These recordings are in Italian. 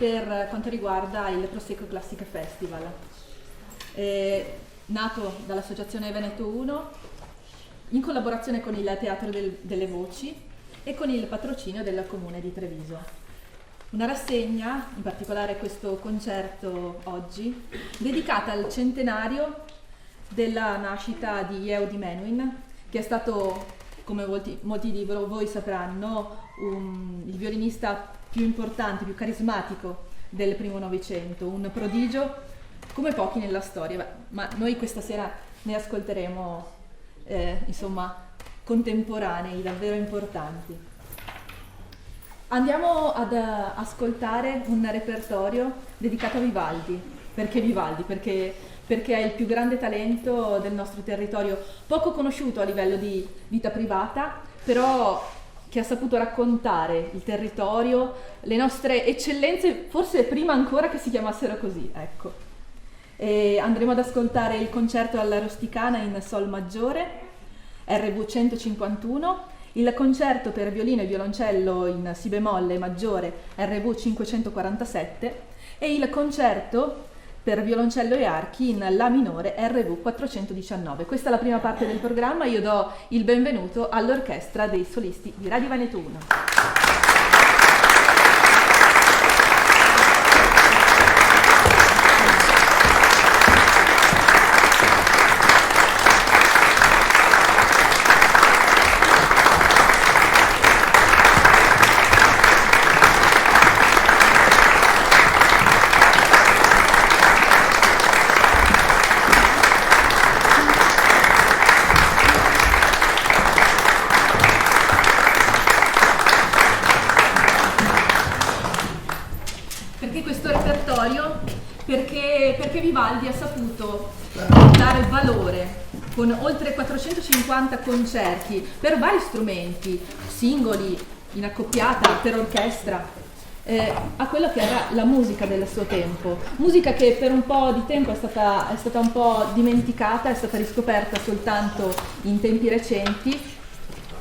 per quanto riguarda il Prosecco Classica Festival, nato dall'Associazione Veneto 1 in collaborazione con il Teatro delle Voci e con il patrocinio del Comune di Treviso. Una rassegna, in particolare questo concerto oggi, dedicata al centenario della nascita di Yehudi Menuhin, che è stato, come molti di voi sapranno, il violinista più importante, più carismatico del primo Novecento, un prodigio come pochi nella storia, ma noi questa sera ne ascolteremo contemporanei, davvero importanti. Andiamo ad ascoltare un repertorio dedicato a Vivaldi. Perché Vivaldi? Perché è il più grande talento del nostro territorio, poco conosciuto a livello di vita privata, però che ha saputo raccontare il territorio, le nostre eccellenze, forse prima ancora che si chiamassero così, ecco. E andremo ad ascoltare il concerto alla Rusticana in Sol maggiore, RV 151, il concerto per violino e violoncello in Si bemolle maggiore, RV 547, e il concerto per violoncello e archi in La minore, RV 419. Questa è la prima parte del programma. Io do il benvenuto all'orchestra dei solisti di Radio Veneto 1. Perché Vivaldi ha saputo dare valore con oltre 450 concerti per vari strumenti, singoli, in accoppiata, per orchestra, a quello che era la musica del suo tempo. Musica che per un po' di tempo è stata un po' dimenticata, è stata riscoperta soltanto in tempi recenti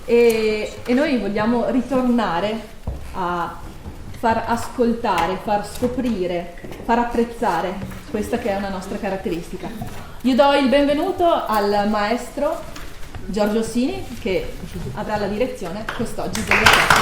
e noi vogliamo ritornare a far ascoltare, far scoprire, far apprezzare questa che è una nostra caratteristica. Io do il benvenuto al maestro Giorgio Ossini, che avrà la direzione quest'oggi dell'orchestra.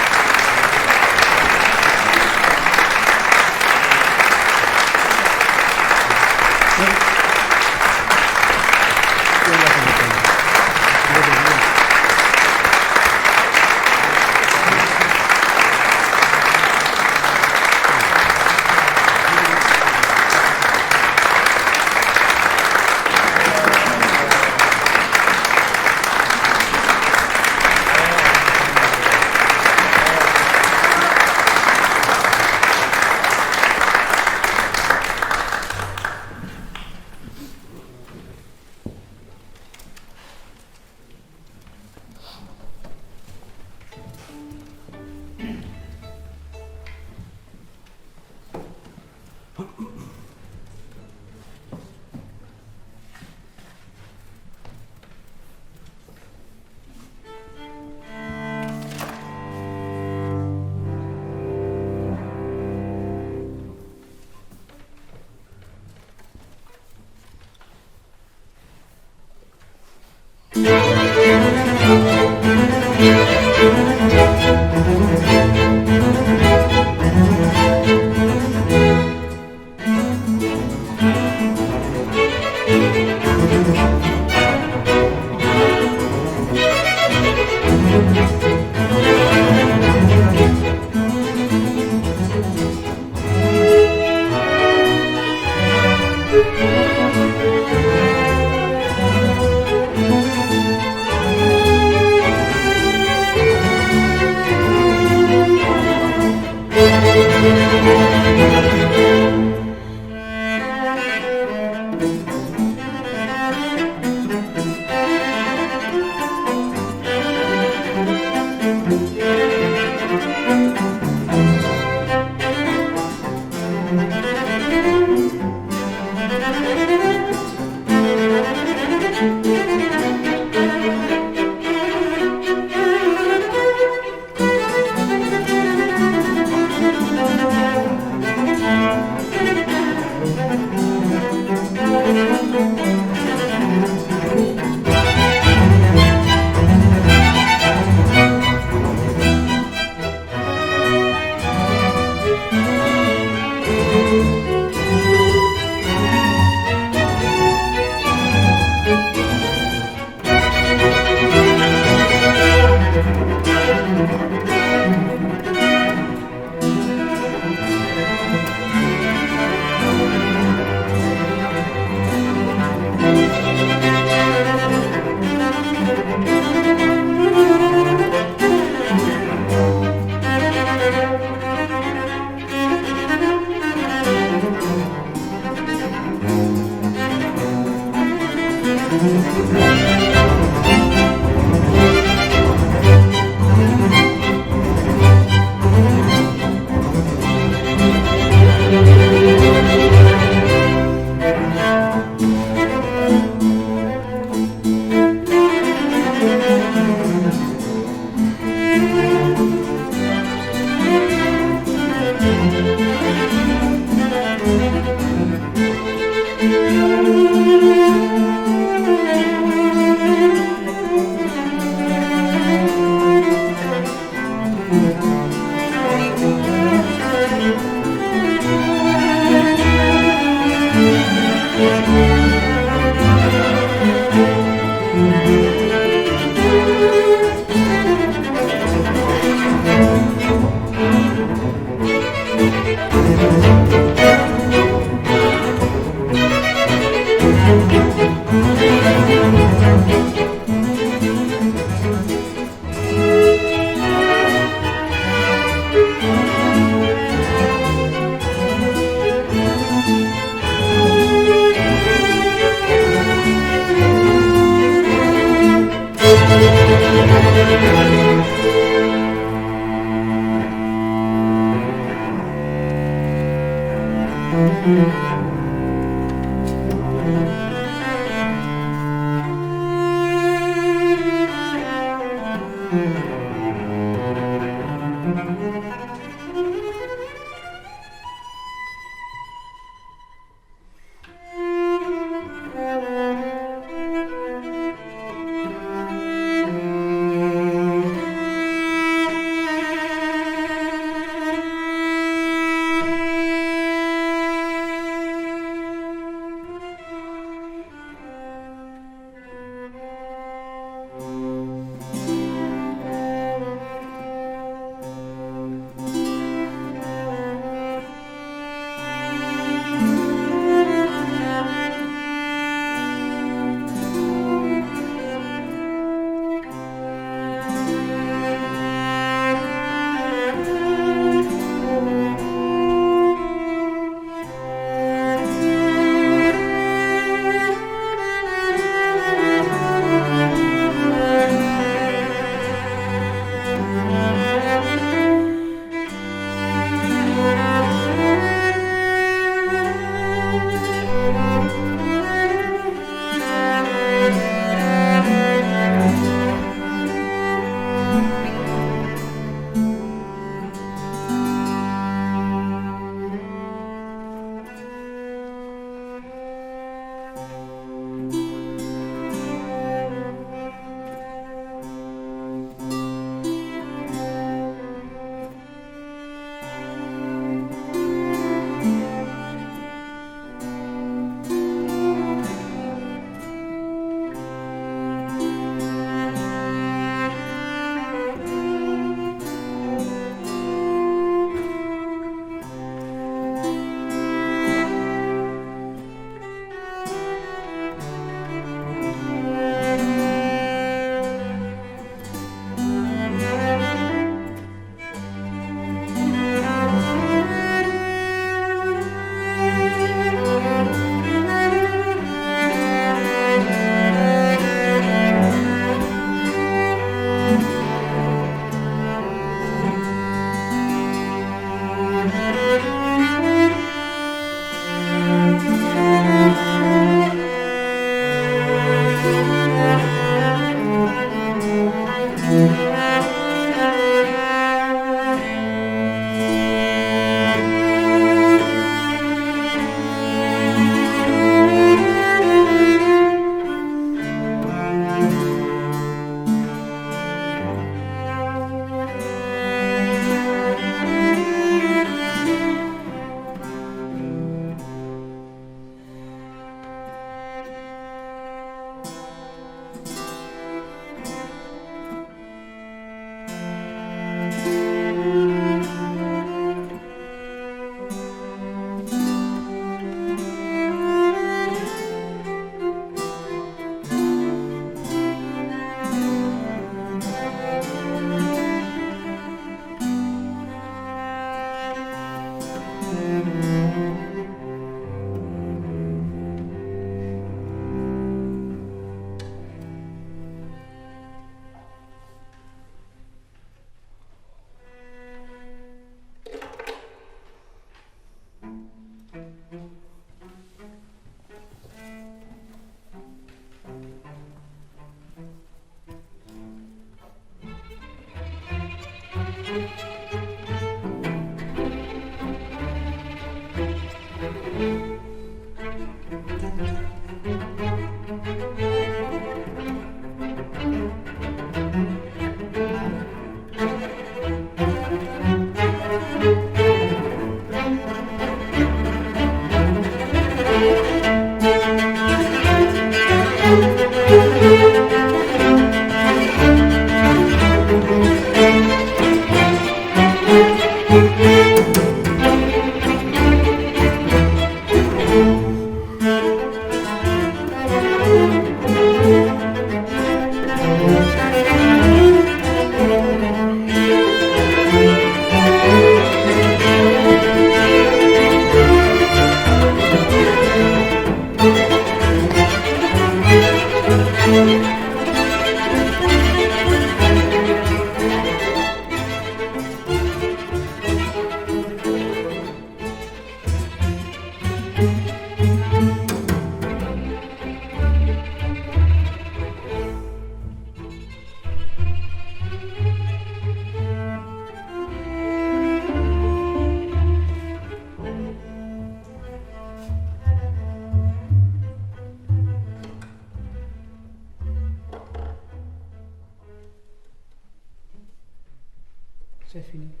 C'è finito.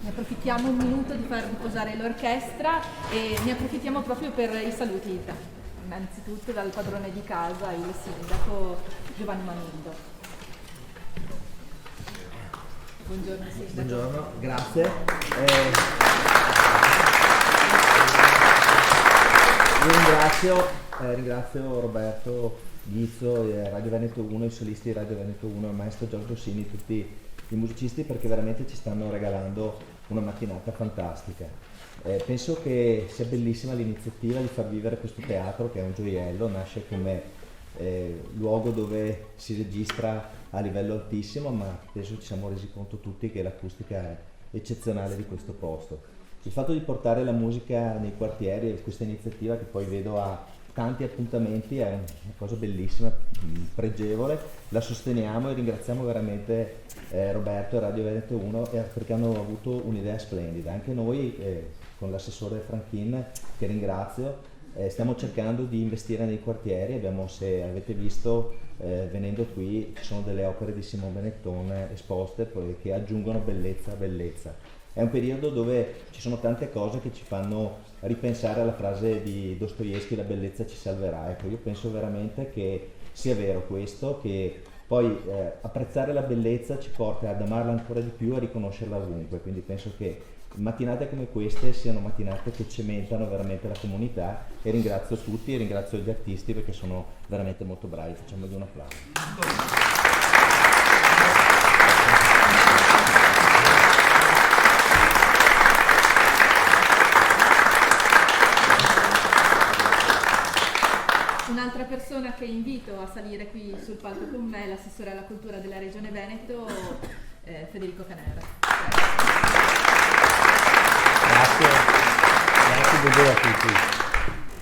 Approfittiamo un minuto di far riposare l'orchestra e ne approfittiamo proprio per i saluti, innanzitutto dal padrone di casa, il sindaco Giovanni Manildo. Buongiorno sindaco. Buongiorno, grazie. Io ringrazio Roberto Ghizzo, Radio Veneto 1, i solisti di Radio Veneto 1, il maestro Giorgio Sini, tutti i musicisti, perché veramente ci stanno regalando una mattinata fantastica. Penso che sia bellissima l'iniziativa di far vivere questo teatro, che è un gioiello, nasce come luogo dove si registra a livello altissimo, ma penso ci siamo resi conto tutti che l'acustica è eccezionale di questo posto. Il fatto di portare la musica nei quartieri e questa iniziativa, che poi vedo a tanti appuntamenti, è una cosa bellissima, pregevole, la sosteniamo e ringraziamo veramente Roberto e Radio Veneto 1 perché hanno avuto un'idea splendida. Anche noi con l'assessore Franchin, che ringrazio, stiamo cercando di investire nei quartieri. Abbiamo, se avete visto venendo qui, ci sono delle opere di Simone Benetton esposte che aggiungono bellezza a bellezza. È un periodo dove ci sono tante cose che ci fanno ripensare alla frase di Dostoevskij, la bellezza ci salverà. Ecco, io penso veramente che sia vero questo, che poi apprezzare la bellezza ci porta ad amarla ancora di più e a riconoscerla ovunque. Quindi penso che mattinate come queste siano mattinate che cementano veramente la comunità, e ringrazio tutti e ringrazio gli artisti perché sono veramente molto bravi. Facciamogli un applauso. Un'altra persona che invito a salire qui sul palco con me è l'assessore alla cultura della Regione Veneto, Federico Canera. Grazie, buongiorno a tutti.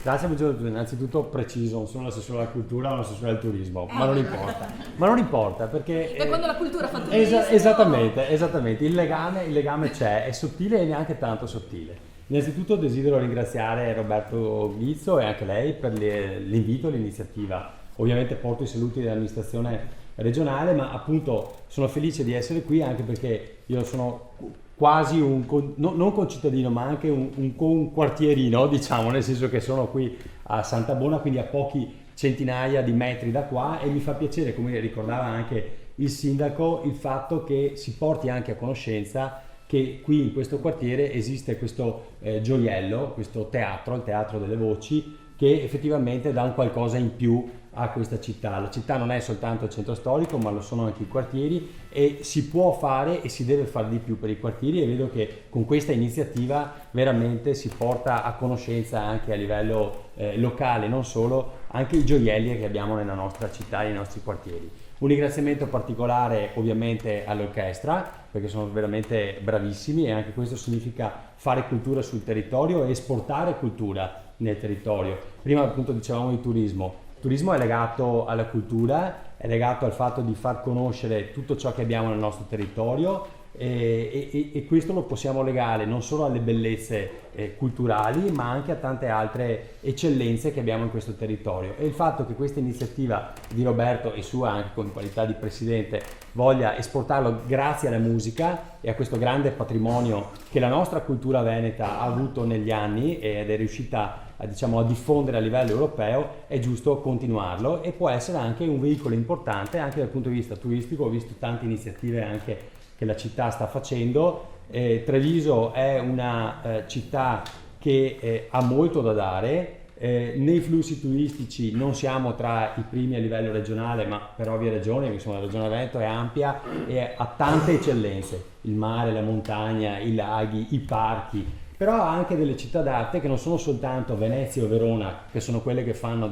Grazie, buongiorno a tutti. Innanzitutto preciso, non sono l'assessore alla cultura, ma l'assessore al turismo, ma non importa. Ma non importa perché... E quando la cultura fa turismo... Esattamente, il legame c'è, è sottile e neanche tanto sottile. Innanzitutto desidero ringraziare Roberto Ghizzo e anche lei per l'invito, l'iniziativa. Ovviamente porto i saluti dell'amministrazione regionale, ma appunto sono felice di essere qui anche perché io sono quasi non concittadino, ma anche un quartierino, diciamo, nel senso che sono qui a Santa Bona, quindi a pochi centinaia di metri da qua, e mi fa piacere, come ricordava anche il sindaco, il fatto che si porti anche a conoscenza che qui in questo quartiere esiste questo gioiello, questo teatro, il Teatro delle Voci, che effettivamente dà un qualcosa in più a questa città. La città non è soltanto il centro storico, ma lo sono anche i quartieri, e si può fare e si deve fare di più per i quartieri, e vedo che con questa iniziativa veramente si porta a conoscenza anche a livello locale, non solo, anche i gioielli che abbiamo nella nostra città e nei nostri quartieri. Un ringraziamento particolare ovviamente all'orchestra, perché sono veramente bravissimi, e anche questo significa fare cultura sul territorio e esportare cultura nel territorio. Prima appunto dicevamo di turismo. Il turismo è legato alla cultura, è legato al fatto di far conoscere tutto ciò che abbiamo nel nostro territorio, e questo lo possiamo legare non solo alle bellezze culturali, ma anche a tante altre eccellenze che abbiamo in questo territorio. E il fatto che questa iniziativa di Roberto, e sua anche con qualità di presidente, voglia esportarlo grazie alla musica e a questo grande patrimonio che la nostra cultura veneta ha avuto negli anni ed è riuscita a diffondere a livello europeo, è giusto continuarlo, e può essere anche un veicolo importante anche dal punto di vista turistico. Ho visto tante iniziative anche che la città sta facendo. Treviso è una città che ha molto da dare. Nei flussi turistici non siamo tra i primi a livello regionale, ma per ovvie ragioni, insomma la regione Veneto è ampia e ha tante eccellenze: il mare, la montagna, i laghi, i parchi, però ha anche delle città d'arte che non sono soltanto Venezia o Verona, che sono quelle che fanno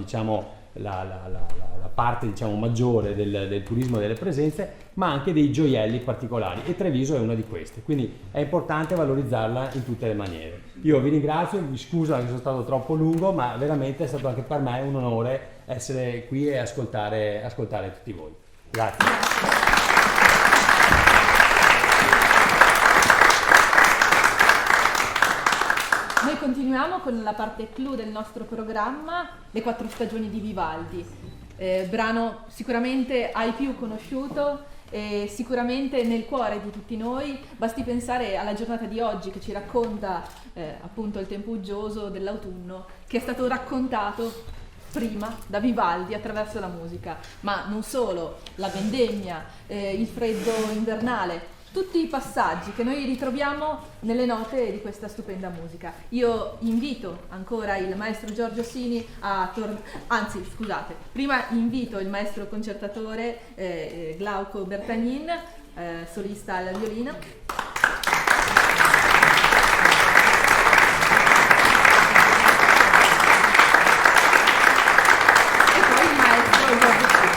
la parte maggiore del turismo e delle presenze, ma anche dei gioielli particolari, e Treviso è una di queste, quindi è importante valorizzarla in tutte le maniere. Io vi ringrazio, vi scuso che sono stato troppo lungo, ma veramente è stato anche per me un onore essere qui e ascoltare tutti voi. Grazie. Noi continuiamo con la parte clou del nostro programma, le 4 stagioni di Vivaldi, brano sicuramente ai più conosciuto e sicuramente nel cuore di tutti noi. Basti pensare alla giornata di oggi che ci racconta appunto il tempo uggioso dell'autunno, che è stato raccontato prima da Vivaldi attraverso la musica, ma non solo, la vendemmia, il freddo invernale, tutti i passaggi che noi ritroviamo nelle note di questa stupenda musica. Io invito ancora il maestro Giorgio Sini prima invito il maestro concertatore Glauco Bertagnin, solista al violino. E poi il maestro Giorgio Sini.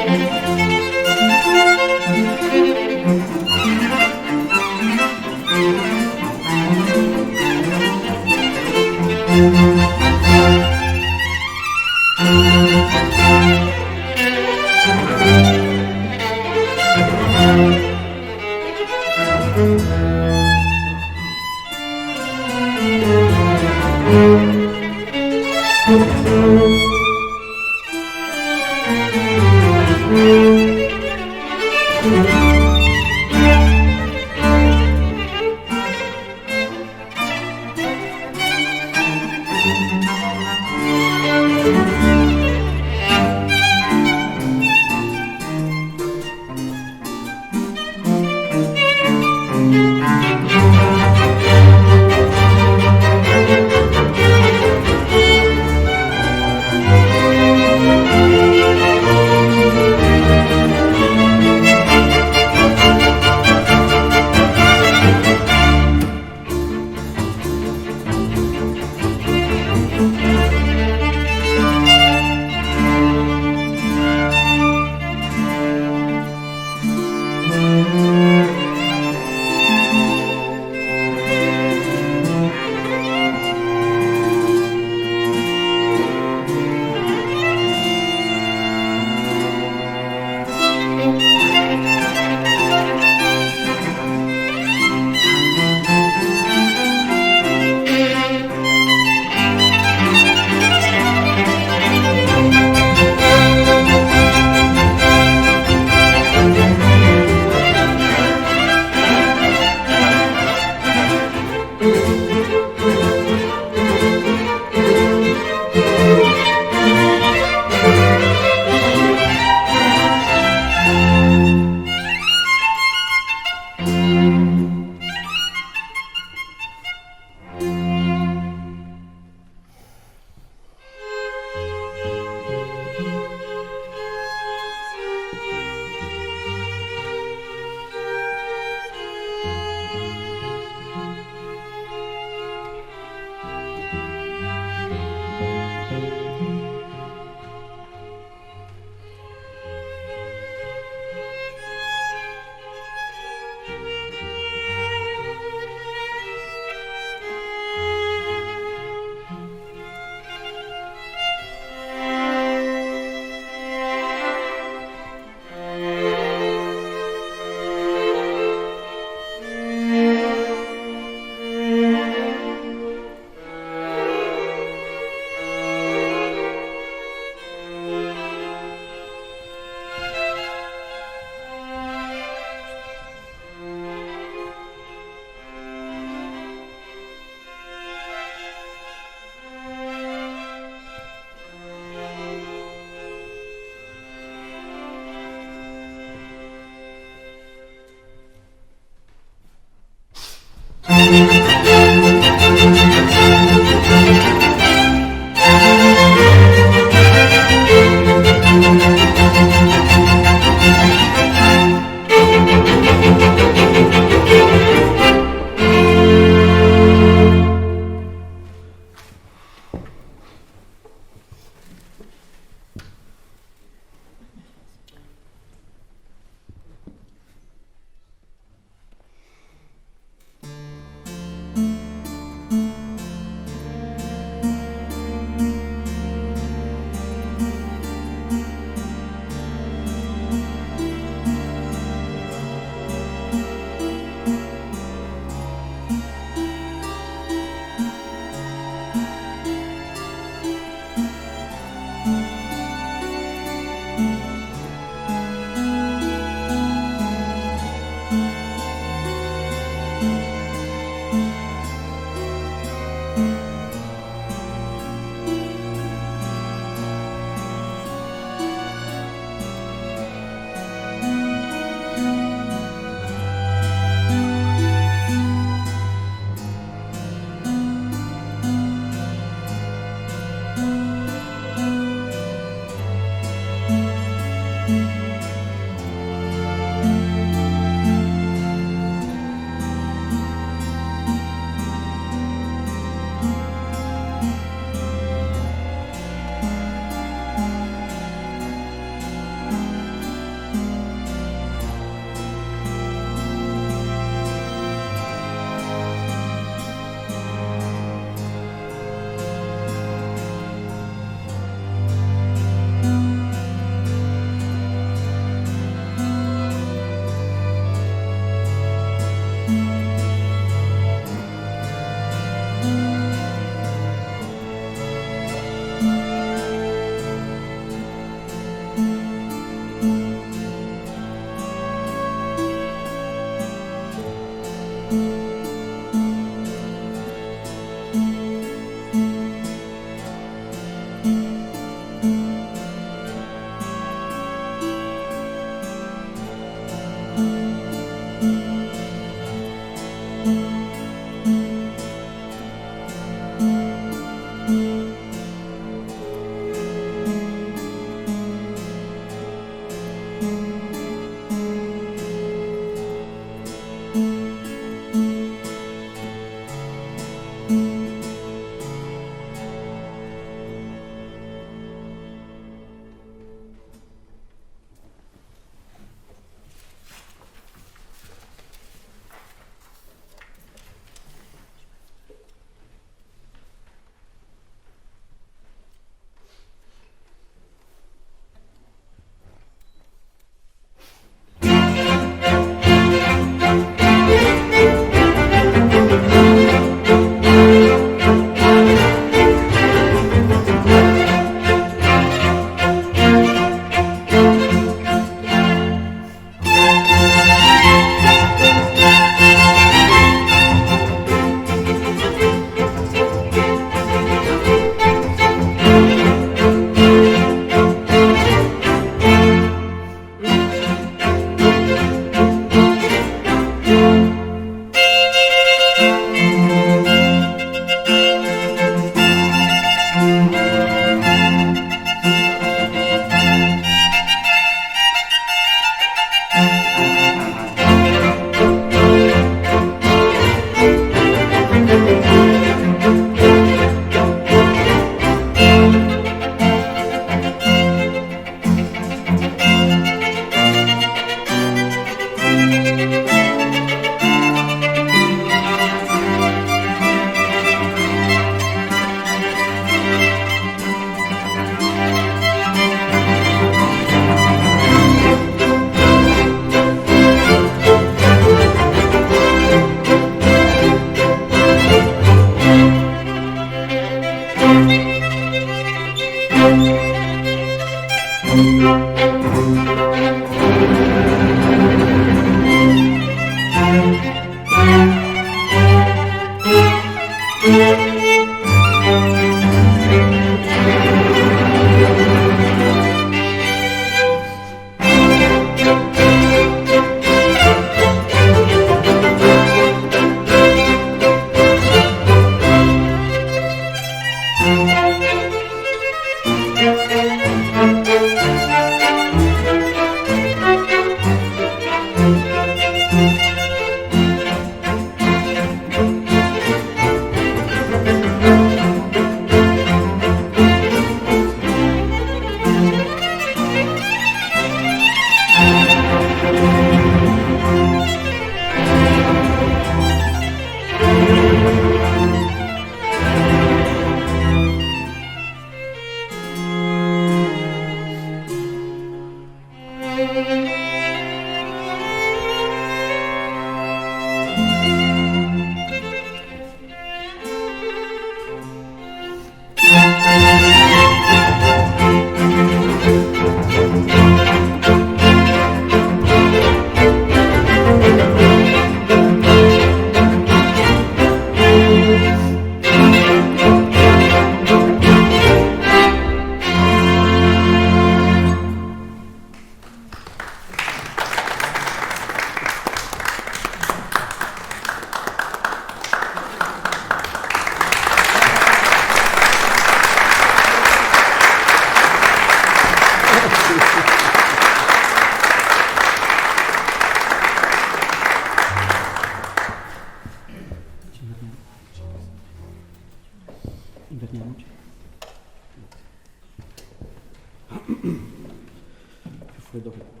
credo che...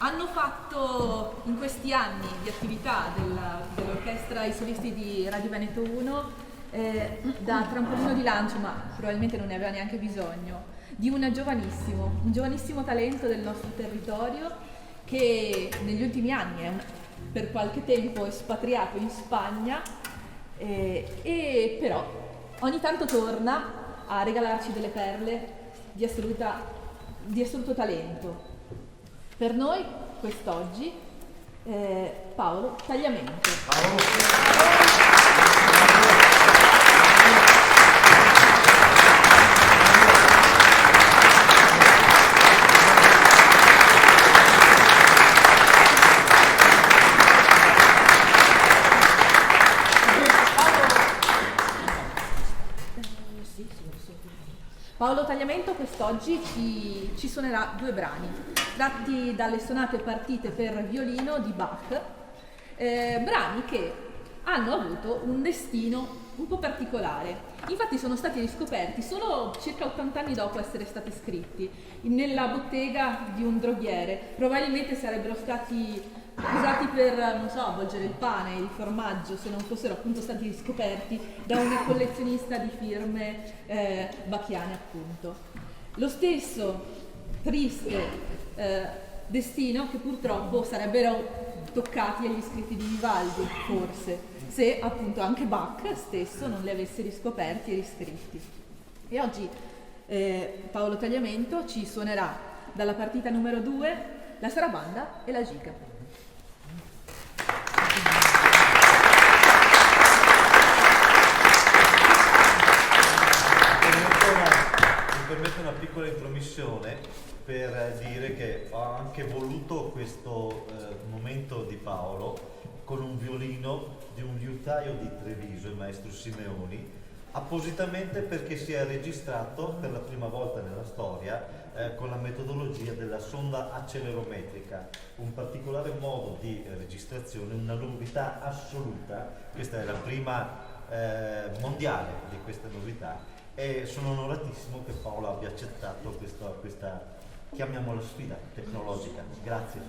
hanno fatto in questi anni di attività dell'orchestra I Solisti di Radio Veneto 1 da trampolino di lancio, ma probabilmente non ne aveva neanche bisogno, di un giovanissimo talento del nostro territorio che negli ultimi anni è per qualche tempo espatriato in Spagna e però ogni tanto torna a regalarci delle perle di assoluto talento. Per noi quest'oggi Paolo Tagliamento. Paolo Tagliamento quest'oggi ci suonerà 2 brani, tratti dalle sonate partite per violino di Bach, brani che hanno avuto un destino un po' particolare. Infatti sono stati riscoperti solo circa 80 anni dopo essere stati scritti, nella bottega di un droghiere. Probabilmente sarebbero stati usati per, non so, avvolgere il pane, il formaggio, se non fossero appunto stati riscoperti da un collezionista di firme bacchiane, appunto. Lo stesso triste destino che purtroppo sarebbero toccati agli scritti di Vivaldi, forse, se appunto anche Bach stesso non li avesse riscoperti e riscritti. E oggi Paolo Tagliamento ci suonerà dalla partita numero 2 la sarabanda e la giga. Mi permetto una piccola intromissione per dire che ho anche voluto questo momento di Paolo con un violino di un liutaio di Treviso, il maestro Simeoni, appositamente perché si è registrato per la prima volta nella storia con la metodologia della sonda accelerometrica, un particolare modo di registrazione, una novità assoluta. Questa è la prima mondiale di queste novità e sono onoratissimo che Paolo abbia accettato questa chiamiamola sfida tecnologica. Grazie.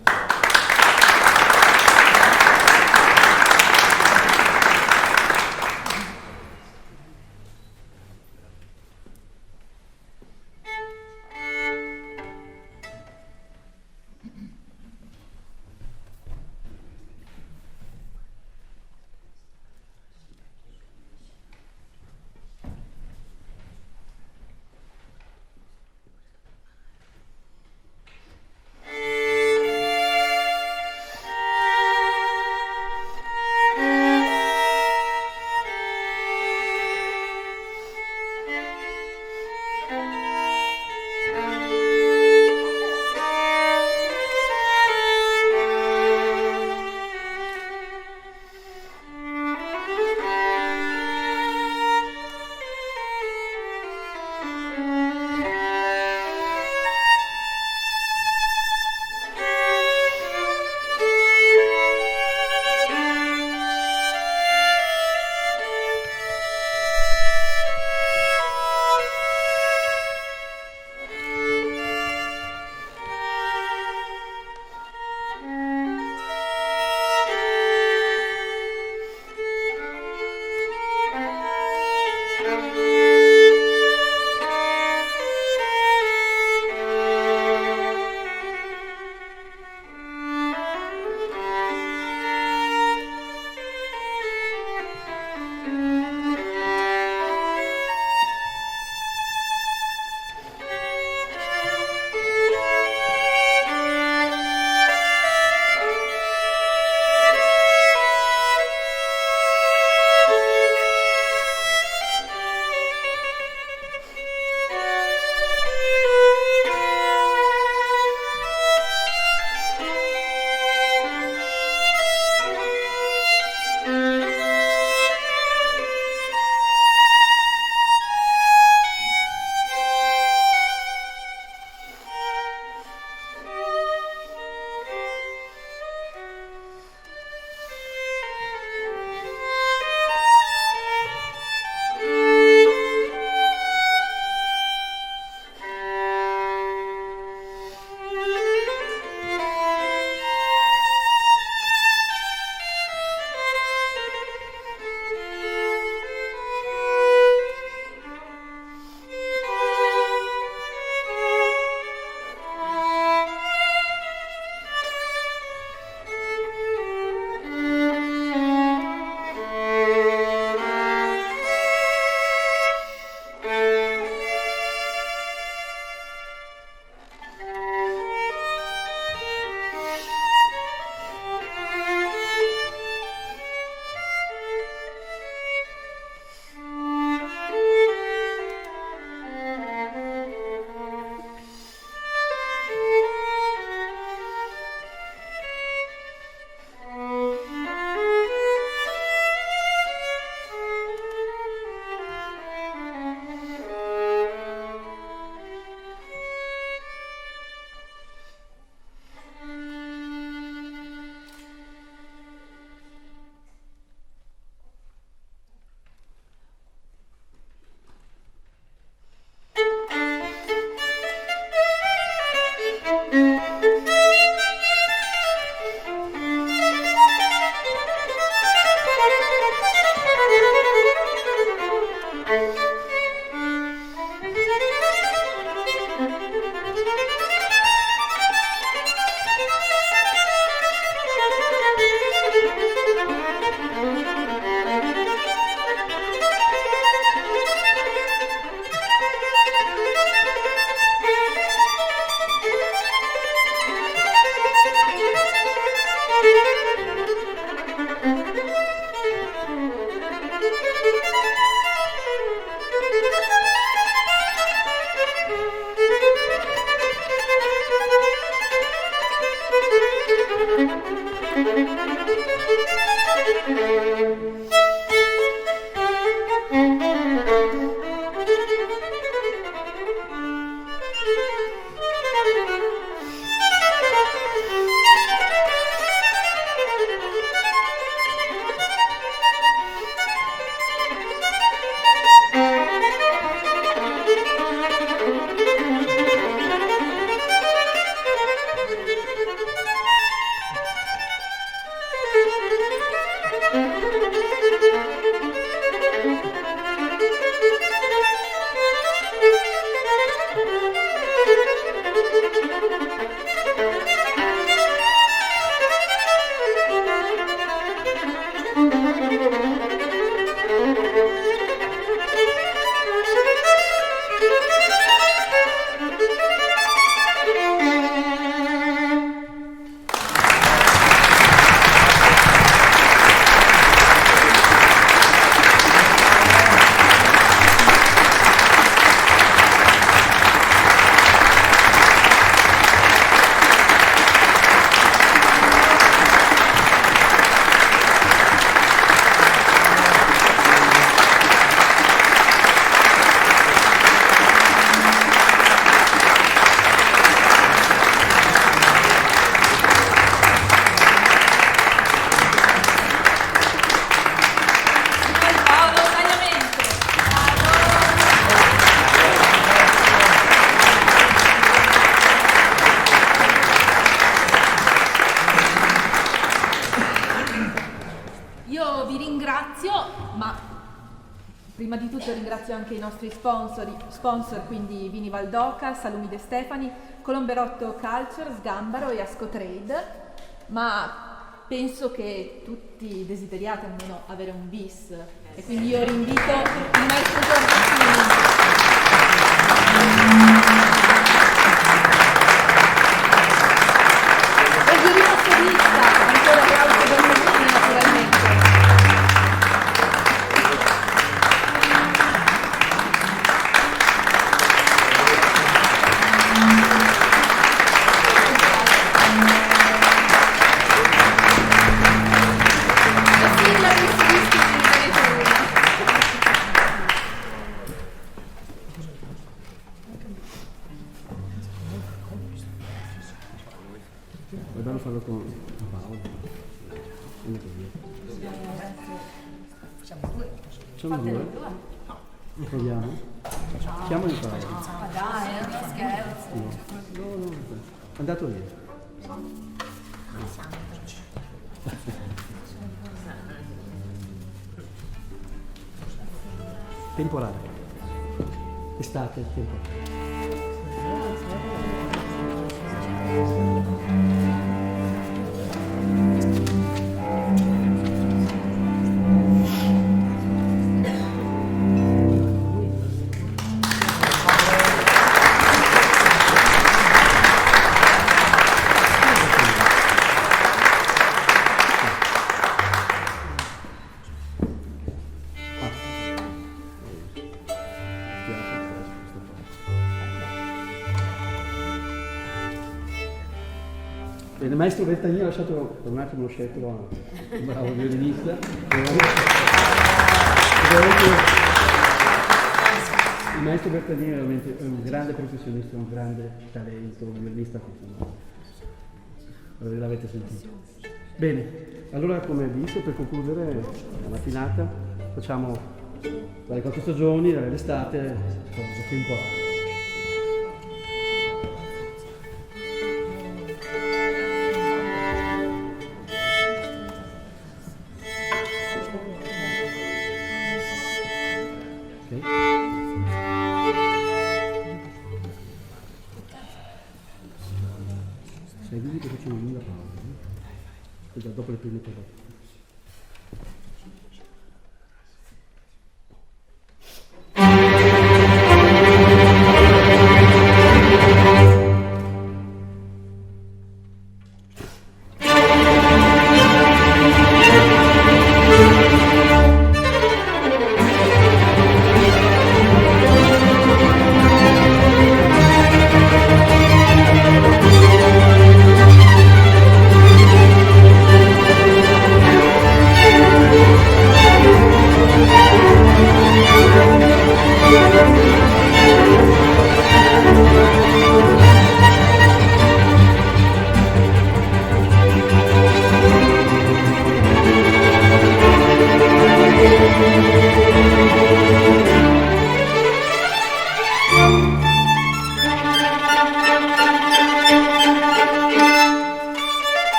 Prima di tutto ringrazio anche i nostri sponsor, quindi Vini Valdoca, Salumi De Stefani, Colomberotto Culture, Sgambaro e Ascotrade, ma penso che tutti desideriate almeno avere un bis e quindi io rinvito il maestro Giorgio. E il violino solista, ancora applauso per lui, naturalmente. È bello farlo con Paolo. Facciamo due? Proviamo? Chiamali Paolo. Ma dai, non scherzo. No, è andato via. Temporale. Estate, temporale. Il maestro Bertagnini ha lasciato per un attimo lo scettro, un bravo violinista. Il maestro Bertagnini è veramente un grande professionista, un grande talento, un violinista che l'avete sentito. Bene, allora come visto, per concludere la mattinata facciamo dalle 4 stagioni, dall'estate, cosa temporale. Seguimi che facciamo una lunga pausa, dopo le prime parole.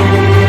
Thank you.